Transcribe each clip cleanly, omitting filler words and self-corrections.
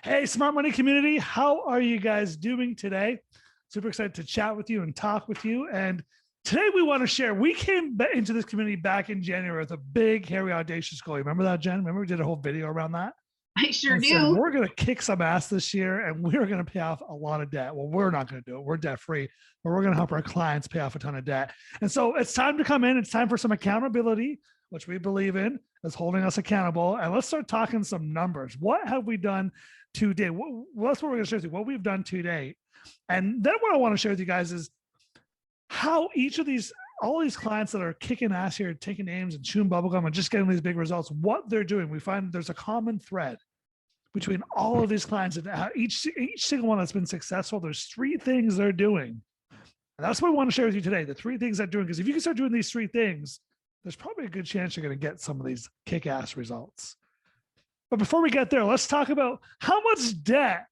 Hey, Smart Money community, how are you guys doing today? Super excited to chat with you and talk with you. And today we want to share, we came into this community back in January with a big, hairy, audacious goal. You remember that, Jen? Remember we did a whole video around that? I sure And said, do. we're going to kick some ass this year and we're going to pay off a lot of debt. Well, we're not going to do it. We're debt free, but we're going to help our clients pay off a ton of debt. And so it's time to come in. It's time for some accountability, which we believe in as holding us accountable. And let's start talking some numbers. What have we done today? Well, that's what we're going to share with you, what we've done today. And then what I want to share with you guys is how each of these, all these clients that are kicking ass here, taking names and chewing bubblegum and just getting these big results, what they're doing. We find there's a common thread between all of these clients, and each single one that's been successful. There's three things they're doing. And that's what I want to share with you today. The three things they're doing, because if you can start doing these three things, there's probably a good chance you're going to get some of these kick-ass results. But before we get there, let's talk about how much debt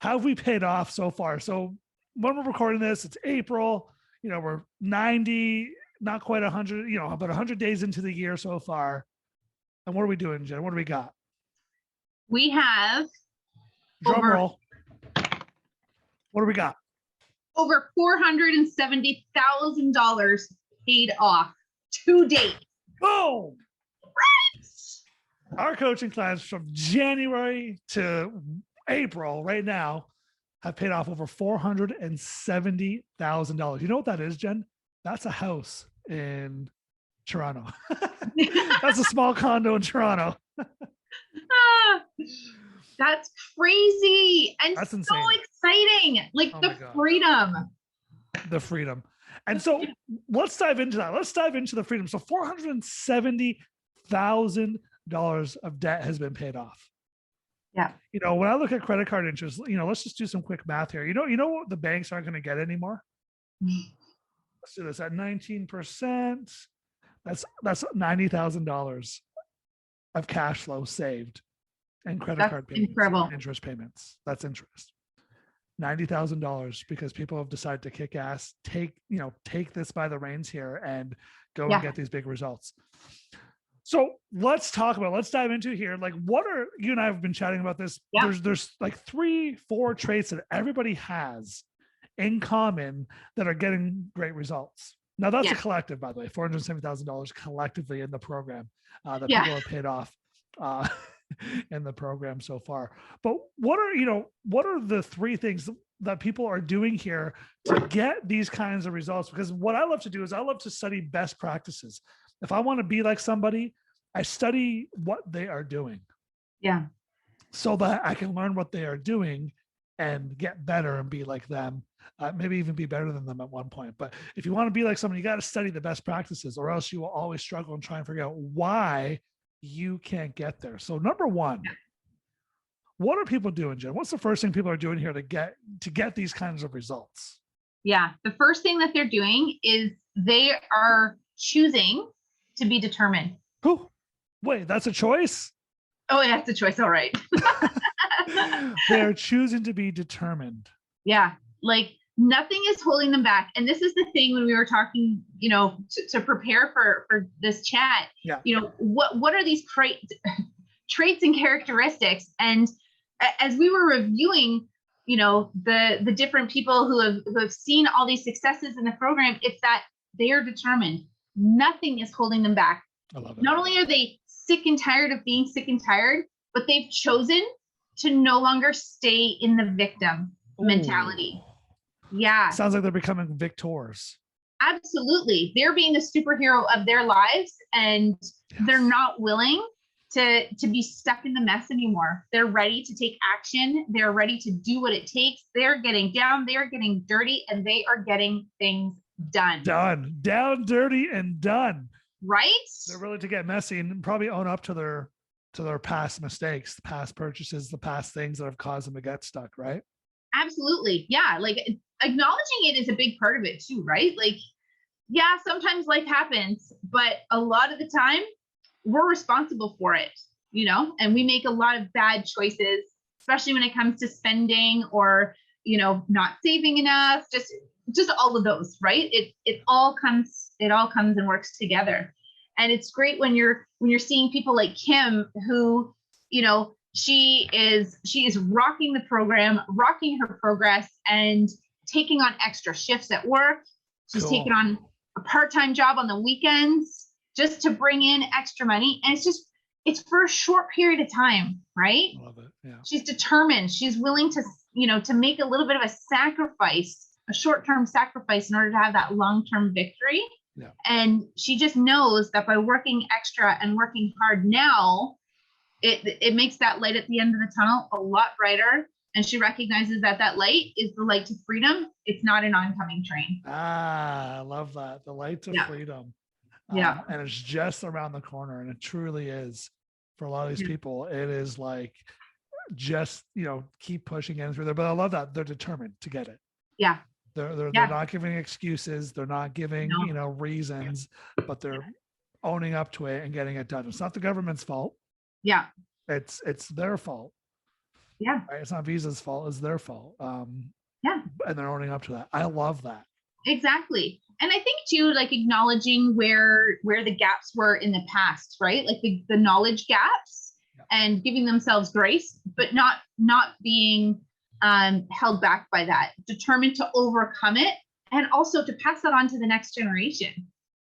have we paid off so far. So when we're recording this, it's April, we're 90, not quite 100, about 100 days into the year so far. And what are we doing, Jen? What do we got? We have drum roll. What do we got? Over $470,000 paid off to date. Boom! Right. Our coaching clients from January to April right now have paid off over $470,000. You know what that is, Jen? That's a house in Toronto. That's a small condo in Toronto. That's crazy and that's so exciting. Like the freedom. And so let's dive into that. Let's dive into the freedom. So $470,000 of debt has been paid off. Yeah. When I look at credit card interest, let's just do some quick math here. You know what the banks aren't going to get anymore? Let's do this at 19%. That's $90,000 of cash flow saved and credit card payments, interest payments. That's interest. $90,000 because people have decided to kick ass, take this by the reins here and go and get these big results. So let's dive into here. Like, what are, you and I have been chatting about this. Yeah. There's like 3-4 traits that everybody has in common that are getting great results. Now that's a collective, by the way, $470,000 collectively in the program that people have paid off in the program so far. But what are the three things that people are doing here to get these kinds of results? Because what I love to do is I love to study best practices. If I want to be like somebody, I study what they are doing. Yeah. So that I can learn what they are doing and get better and be like them. Maybe even be better than them at one point. But if you want to be like someone, you got to study the best practices, or else you will always struggle and try and figure out why you can't get there. So number one, what are people doing, Jen? What's the first thing people are doing here to get these kinds of results? Yeah. The first thing that they're doing is they are choosing to be determined. Who? Wait, that's a choice? Oh, yeah, it's a choice. All right. They're choosing to be determined. Yeah. Like nothing is holding them back. And this is the thing when we were talking, to prepare for this chat, what are these traits and characteristics? And as we were reviewing, the different people who have seen all these successes in the program, it's that they are determined. Nothing is holding them back. I love it. Not only are they sick and tired of being sick and tired, but they've chosen to no longer stay in the victim mentality. Yeah. Sounds like they're becoming victors. Absolutely. They're being the superhero of their lives, and they're not willing to be stuck in the mess anymore. They're ready to take action. They're ready to do what it takes. They're getting down, they're getting dirty, and they are getting things done. Down, dirty, and done. Right? They're willing to get messy and probably own up to their past mistakes, the past purchases, the past things that have caused them to get stuck, right? Absolutely. Yeah. Like acknowledging it is a big part of it too, right? Like, yeah, sometimes life happens, but a lot of the time we're responsible for it, and we make a lot of bad choices, especially when it comes to spending or, not saving enough, just all of those, right? It all comes and works together. And it's great when you're seeing people like Kim who, she is rocking the program, rocking her progress, and taking on extra shifts at work. She's taking on a part-time job on the weekends just to bring in extra money. And it's for a short period of time, right? I love it. Yeah. She's determined. She's willing to, to make a little bit of a sacrifice, a short-term sacrifice in order to have that long-term victory. Yeah. And she just knows that by working extra and working hard now, it makes that light at the end of the tunnel a lot brighter. And she recognizes that that light is the light to freedom. It's not an oncoming train. Ah, I love that. The light to freedom. Yeah. And it's just around the corner. And it truly is for a lot of these people. It is like, just, keep pushing in through there. But I love that they're determined to get it. Yeah. They're not giving excuses. They're not giving, reasons, but they're owning up to it and getting it done. It's not the government's fault. Yeah. It's their fault. Yeah. Right? It's not Visa's fault. It's their fault. Yeah. And they're owning up to that. I love that. Exactly. And I think too, like acknowledging where the gaps were in the past, right? Like the knowledge gaps and giving themselves grace, but not being held back by that, determined to overcome it and also to pass that on to the next generation.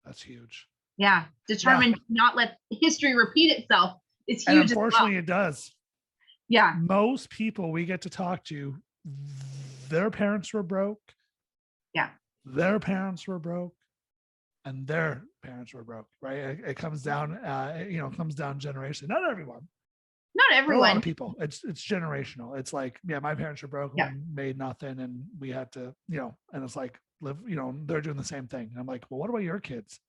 That's huge. Yeah. Determined to not let history repeat itself. It's huge. And unfortunately, it does. Yeah. Most people we get to talk to, their parents were broke. Yeah. Their parents were broke. And their parents were broke, right? It comes down, comes down generation. Not everyone. Not everyone. A lot of people. It's generational. It's like, my parents were broke and made nothing, and we had to, and it's like live. They're doing the same thing. And I'm like, well, what about your kids?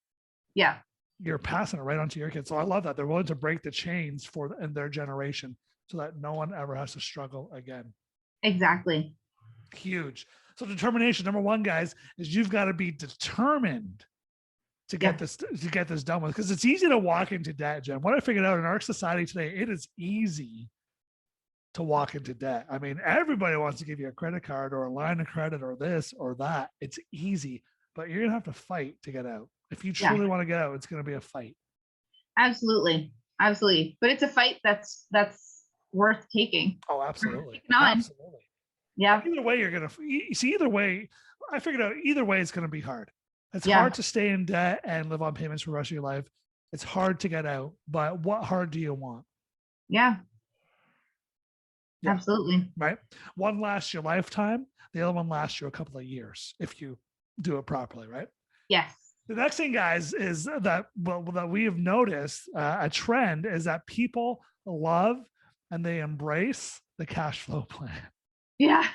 Yeah. You're passing it right on to your kids. So I love that they're willing to break the chains in their generation so that no one ever has to struggle again. Exactly. Huge. So determination, number one, guys, is you've got to be determined to get this done with, because it's easy to walk into debt, Jen. What I figured out in our society today, it is easy to walk into debt. I mean, everybody wants to give you a credit card or a line of credit or this or that. It's easy, but you're gonna have to fight to get out. If you truly want to get out, it's going to be a fight. Absolutely. Absolutely. But it's a fight that's worth taking. Oh, absolutely. Absolutely. Yeah. Either way, you're going to see, either way, I figured out either way, it's going to be hard. It's hard to stay in debt and live on payments for the rest of your life. It's hard to get out, but what hard do you want? Yeah. Absolutely. Right. One lasts your lifetime. The other one lasts you a couple of years if you do it properly. Right. Yes. The next thing, guys, is that that we have noticed a trend is that people love and they embrace the cash flow plan. Yeah.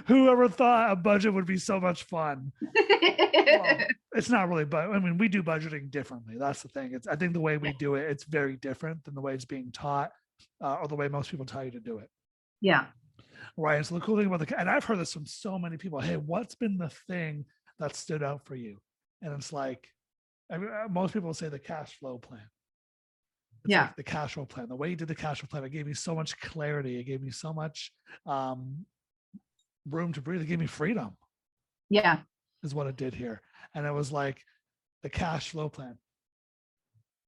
Whoever thought a budget would be so much fun? Well, it's not really, but I mean, we do budgeting differently. That's the thing. I think the way we do it, it's very different than the way it's being taught, or the way most people tell you to do it. Yeah. Right. So the cool thing about and I've heard this from so many people. Hey, what's been the thing that stood out for you? And it's like, most people say the cash flow plan. It's like the cash flow plan. The way you did the cash flow plan, it gave me so much clarity. It gave me so much room to breathe. It gave me freedom. Yeah. Is what it did here. And it was like the cash flow plan.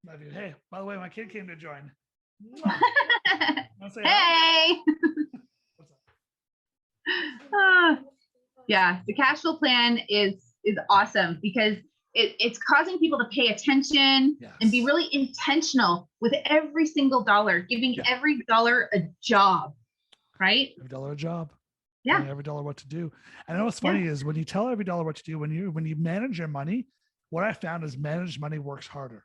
Love you. Hey, by the way, my kid came to join. Hey. Yeah, the cash flow plan is awesome because it's causing people to pay attention and be really intentional with every single dollar, giving every dollar a job, right? Every dollar a job. Yeah. Telling every dollar what to do. And I know what's funny is when you tell every dollar what to do, when you manage your money, what I found is managed money works harder.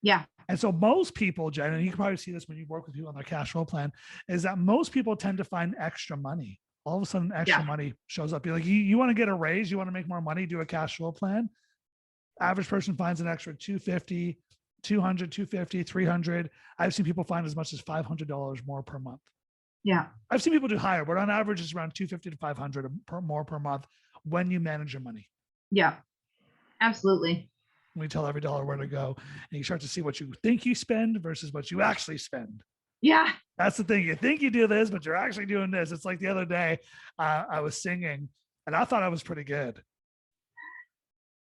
Yeah. And so most people, Jen, and you can probably see this when you work with people on their cash flow plan, is that most people tend to find extra money. All of a sudden, extra money shows up. You're like, you want to get a raise, you want to make more money, do a cash flow plan. Average person finds an extra $250, $200, $250, $300. I've seen people find as much as $500 more per month. Yeah. I've seen people do higher, but on average, it's around $250 to $500 more per month when you manage your money. Yeah, absolutely. We tell every dollar where to go, and you start to see what you think you spend versus what you actually spend. Yeah. That's the thing. You think you do this, but you're actually doing this. It's like the other day, I was singing and I thought I was pretty good.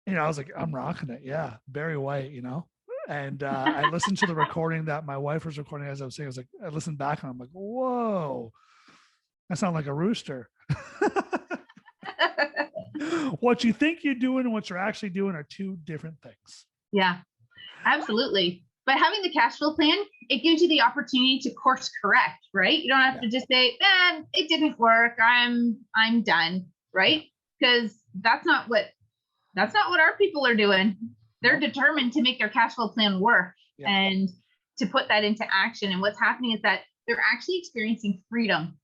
I was like, I'm rocking it. Yeah. Barry White, And I listened to the recording that my wife was recording as I was saying. I was like, I listened back and I'm like, whoa, that sounds like a rooster. What you think you're doing and what you're actually doing are two different things. Yeah, absolutely. But having the cash flow plan, it gives you the opportunity to course correct, right? You don't have to just say, it didn't work. I'm done, right? Because that's not what our people are doing. They're determined to make their cash flow plan work and to put that into action. And what's happening is that they're actually experiencing freedom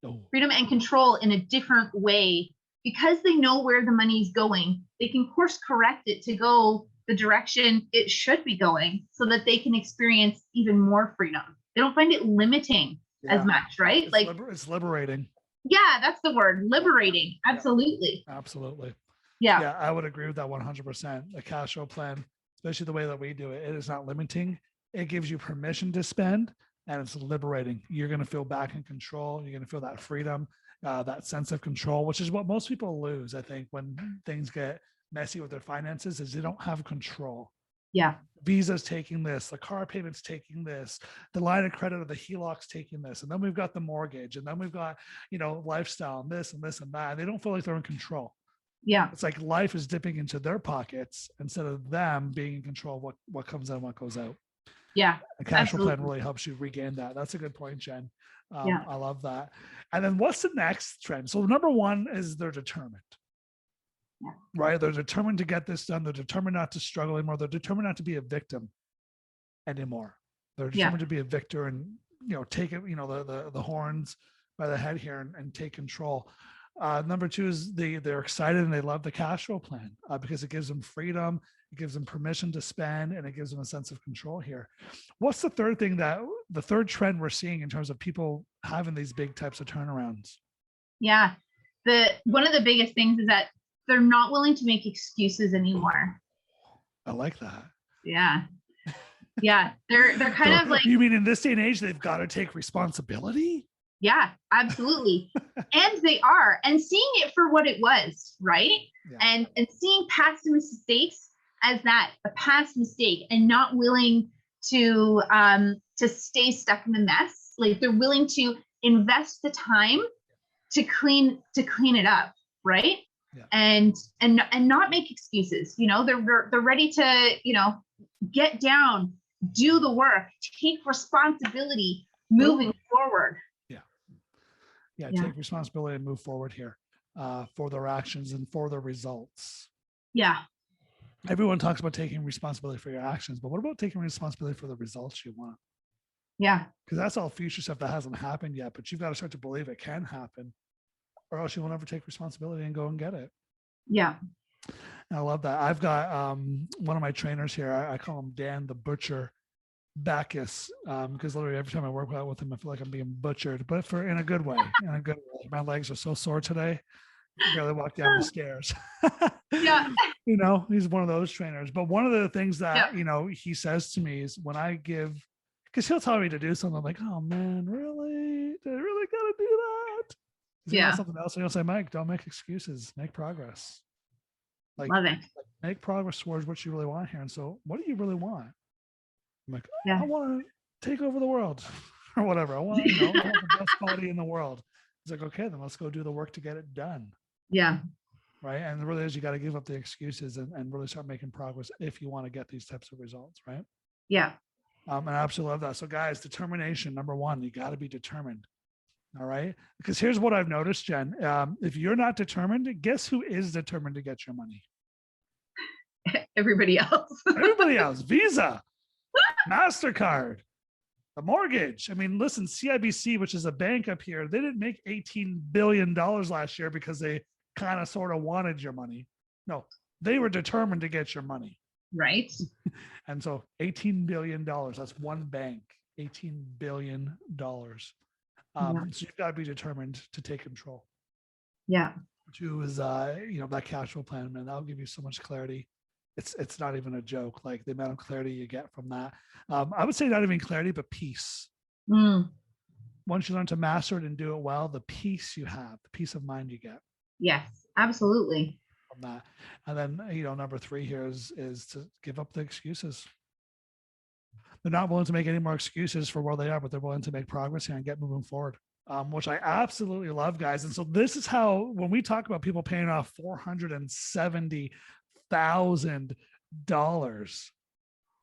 and control in a different way because they know where the money is going. They can course correct it to go the direction it should be going so that they can experience even more freedom. They don't find it limiting as much, right? It's liberating. Yeah, that's the word, liberating. Absolutely. Yeah, absolutely. Yeah. Yeah, I would agree with that 100%. A cash flow plan, especially the way that we do it, it is not limiting. It gives you permission to spend and it's liberating. You're going to feel back in control. You're going to feel that freedom, that sense of control, which is what most people lose, I think, when things get messy with their finances, is they don't have control. Yeah. Visa's taking this, the car payment's taking this, the line of credit or the HELOC's taking this, and then we've got the mortgage, and then we've got, lifestyle and this and this and that. And they don't feel like they're in control. Yeah. It's like life is dipping into their pockets instead of them being in control of what comes in, what goes out. Yeah. A cash flow plan really helps you regain that. That's a good point, Jen. I love that. And then what's the next trend? So number one is they're determined. Yeah. Right? They're determined to get this done. They're determined not to struggle anymore. They're determined not to be a victim anymore. They're determined to be a victor and, take it, the horns by the head here and take control. Number two is they're excited and they love the cash flow plan because it gives them freedom, it gives them permission to spend, and it gives them a sense of control here. What's the third trend we're seeing in terms of people having these big types of turnarounds? Yeah. One of the biggest things is that they're not willing to make excuses anymore. I like that. Yeah. Yeah. They're kind of like, you mean in this day and age, they've got to take responsibility? Yeah, absolutely. And they are, and seeing it for what it was, right? Yeah. And seeing past mistakes as that, a past mistake, and not willing to stay stuck in the mess. Like they're willing to invest the time to clean it up, right? Yeah. And not make excuses. They're ready to, get down, do the work, take responsibility moving forward. Yeah, take responsibility and move forward here for their actions and for their results. Yeah. Everyone talks about taking responsibility for your actions, but what about taking responsibility for the results you want? Yeah. Because that's all future stuff that hasn't happened yet, but you've got to start to believe it can happen or else you won't ever take responsibility and go and get it. Yeah. And I love that. I've got one of my trainers here. I call him Dan the Butcher Bacchus, because literally every time I work out with him, I feel like I'm being butchered, but in a good way. My legs are so sore today. I barely walk down the stairs. Yeah. He's one of those trainers. But one of the things that, he says to me is when I give, because he'll tell me to do something, I'm like, oh man, really? Did I really got to do that? Yeah. Something else. And he'll say, Mike, don't make excuses, make progress. Love it. Make progress towards what you really want here. And so what do you really want? I'm like, I want to take over the world or whatever. I want the best quality in the world. It's like, okay, then let's go do the work to get it done. Yeah. Right. And the really is you got to give up the excuses and really start making progress if you want to get these types of results. Right. Yeah. And I absolutely love that. So guys, determination, number one, you got to be determined. All right. Because here's what I've noticed, Jen. If you're not determined, guess who is determined to get your money? Everybody else. Everybody else. Visa. MasterCard, the mortgage. I mean, listen, CIBC, which is a bank up here, they didn't make $18 billion last year because they kind of sort of wanted your money. No, they were determined to get your money. Right. And so $18 billion, that's one bank, $18 billion. So you've got to be determined to take control. Yeah. Two is, that cash flow plan, man, that'll give you so much clarity. It's not even a joke. Like the amount of clarity you get from that. I would say not even clarity, but peace. Once you learn to master it and do it well, the peace you have, the peace of mind you get. Yes, absolutely. from that. And then, number 3 here is to give up the excuses. They're not willing to make any more excuses for where they are, but they're willing to make progress here and get moving forward. Which I absolutely love, guys. And so this is how, when we talk about people paying off $470,000,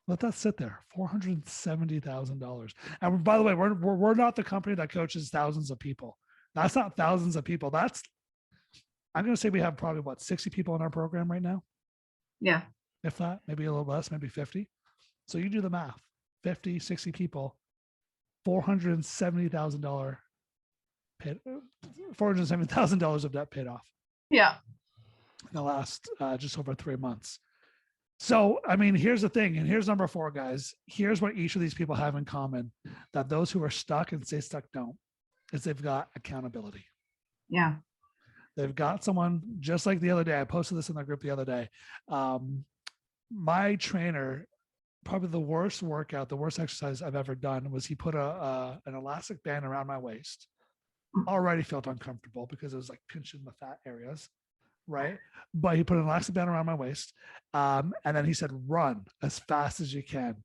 let that sit there. $470,000. And by the way, we're not the company that coaches thousands of people. That's not thousands of people. I'm going to say we have probably 60 people in our program right now. Yeah. If that, maybe a little less, maybe 50. So you do the math. 50, 60 people, $470,000 paid, $470,000 of debt paid off. Yeah. In the last just over 3 months. So, I mean, here's the thing, and here's number 4, guys. Here's what each of these people have in common, that those who are stuck and stay stuck don't, is they've got accountability. Yeah. They've got someone, just like the other day, I posted this in the group the other day. My trainer, probably the worst workout, the worst exercise I've ever done was he put an elastic band around my waist. Already felt uncomfortable because it was like pinching the fat areas. Right. But he put an elastic band around my waist. And then he said, run as fast as you can.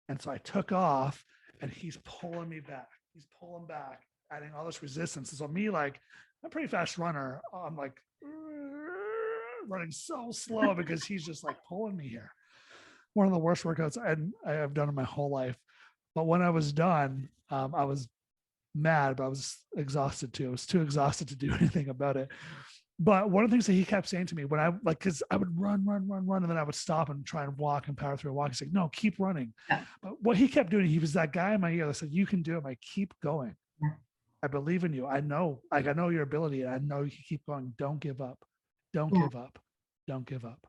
And so I took off and he's pulling me back. He's pulling back, adding all this resistance. And so me, like, I'm a pretty fast runner. I'm like running so slow because he's just like pulling me here. One of the worst workouts I have done in my whole life. But when I was done, I was mad, but I was exhausted too. I was too exhausted to do anything about it. But one of the things that he kept saying to me when because I would run, and then I would stop and try and walk and power through a walk. He's like, no, keep running. Yeah. But what he kept doing, he was that guy in my ear that said, you can do it. I keep going. Yeah. I believe in you. I know your ability. And I know you can keep going. Don't give up. Don't give up. Don't give up.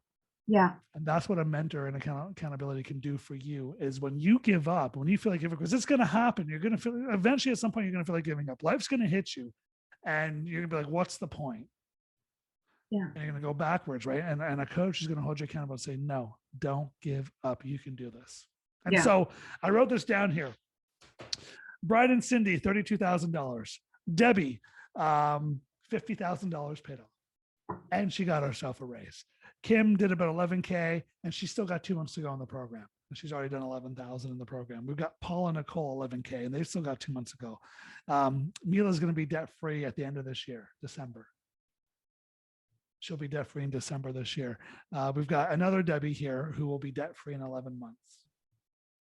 Yeah. And that's what a mentor and accountability can do for you, is when you give up, when you feel like giving up, because it's going to happen. You're going to feel, eventually at some point, you're going to feel like giving up. Life's going to hit you and you're going to be like, what's the point? Yeah. And you're going to go backwards, right? And a coach is going to hold you accountable and say, no, don't give up. You can do this. And so I wrote this down here. Bride and Cindy, $32,000. Debbie, $50,000 paid off. And she got herself a raise. Kim did about 11K, and she's still got 2 months to go in the program. And she's already done 11,000 in the program. We've got Paul and Nicole, 11K, and they've still got 2 months to go. Mila's going to be debt-free at the end of this year, December. She'll be debt-free in December this year. We've got another Debbie here who will be debt-free in 11 months.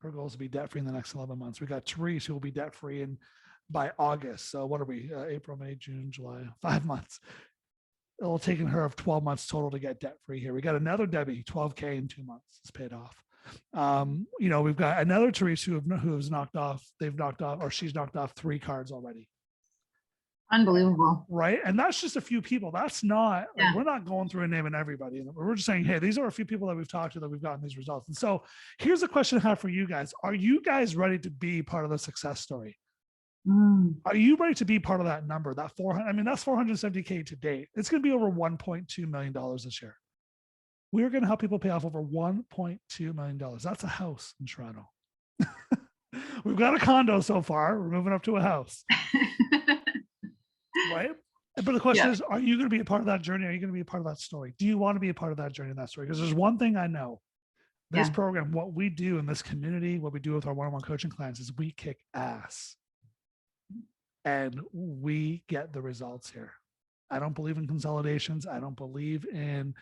Her goal is to be debt-free in the next 11 months. We got Therese who will be debt-free by August. So what are we? April, May, June, July, 5 months. It'll have taken her 12 months total to get debt-free here. We got another Debbie, 12K in 2 months. It's paid off. We've got another Therese who's knocked off, she's knocked off 3 cards already. Unbelievable. Right. And that's just a few people. That's not, we're not going through and naming everybody. We're just saying, hey, these are a few people that we've talked to that we've gotten these results. And so here's a question I have for you guys. Are you guys ready to be part of the success story? Are you ready to be part of that number? That 400, I mean, that's 470K to date. It's going to be over $1.2 million this year. We're going to help people pay off over $1.2 million. That's a house in Toronto. We've got a condo so far. We're moving up to a house. Right. But the question is, are you going to be a part of that journey? Are you going to be a part of that story? Do you want to be a part of that journey and that story? Because there's one thing I know. This program, what we do in this community, what we do with our one-on-one coaching clients is we kick ass. And we get the results here. I don't believe in consolidations. I don't believe in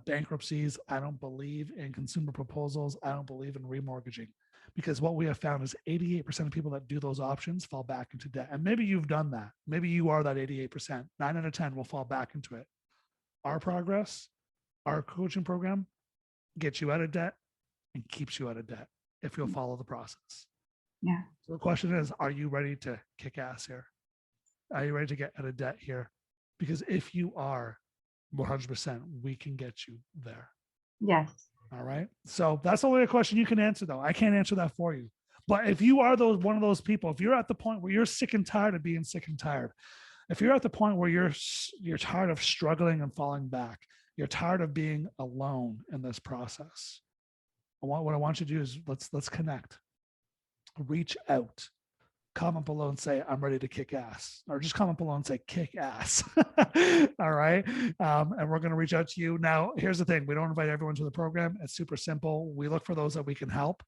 bankruptcies. I don't believe in consumer proposals. I don't believe in remortgaging. Because what we have found is 88% of people that do those options fall back into debt. And maybe you've done that. Maybe you are that 88%. 9 out of 10 will fall back into it. Our progress, our coaching program gets you out of debt and keeps you out of debt if you'll follow the process. Yeah. So the question is, are you ready to kick ass here? Are you ready to get out of debt here? Because if you are, 100%, we can get you there. Yes. All right. So that's only a question you can answer, though. I can't answer that for you. But if you are one of those people, if you're at the point where you're sick and tired of being sick and tired, if you're at the point where you're tired of struggling and falling back, you're tired of being alone in this process, what I want you to do is let's connect. Reach out. comment below and say, I'm ready to kick ass, or just comment below and say, kick ass. All right. And we're going to reach out to you. Now, here's the thing. We don't invite everyone to the program. It's super simple. We look for those that we can help.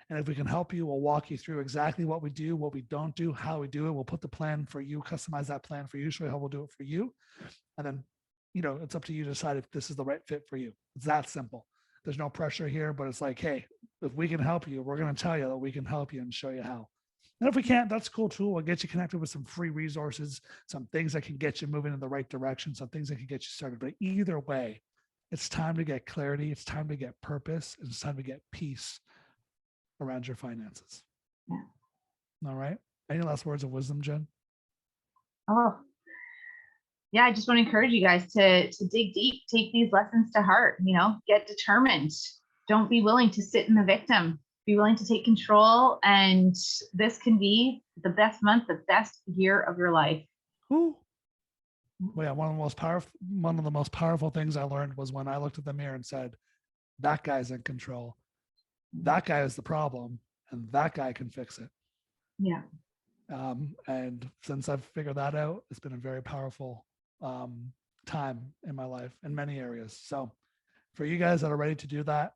And if we can help you, we'll walk you through exactly what we do, what we don't do, how we do it. We'll put the plan for you, customize that plan for you, show you how we'll do it for you. And then, it's up to you to decide if this is the right fit for you. It's that simple. There's no pressure here, but it's like, hey, if we can help you, we're going to tell you that we can help you and show you how. And if we can't, that's cool too. We'll get you connected with some free resources, some things that can get you moving in the right direction, some things that can get you started. But either way, it's time to get clarity. It's time to get purpose. It's time to get peace around your finances. Yeah. All right. Any last words of wisdom, Jen? Oh, yeah. I just want to encourage you guys to dig deep, take these lessons to heart, get determined. Don't be willing to sit in the victim, be willing to take control. And this can be the best month, the best year of your life. Ooh. Well, yeah, one of the most powerful things I learned was when I looked at the mirror and said, that guy's in control. That guy is the problem, and that guy can fix it. Yeah. And since I've figured that out, it's been a very powerful time in my life in many areas. So for you guys that are ready to do that,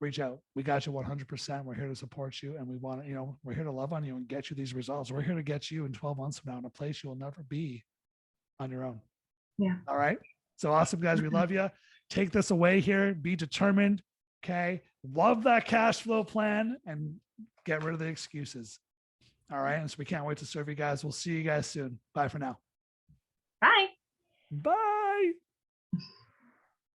reach out. We got you 100%. We're here to support you, and we want to, we're here to love on you and get you these results. We're here to get you in 12 months from now in a place you will never be on your own. Yeah. All right. So awesome, guys. We love you. Take this away here. Be determined. Okay. Love that cash flow plan and get rid of the excuses. All right. And so we can't wait to serve you guys. We'll see you guys soon. Bye for now. Bye. Bye.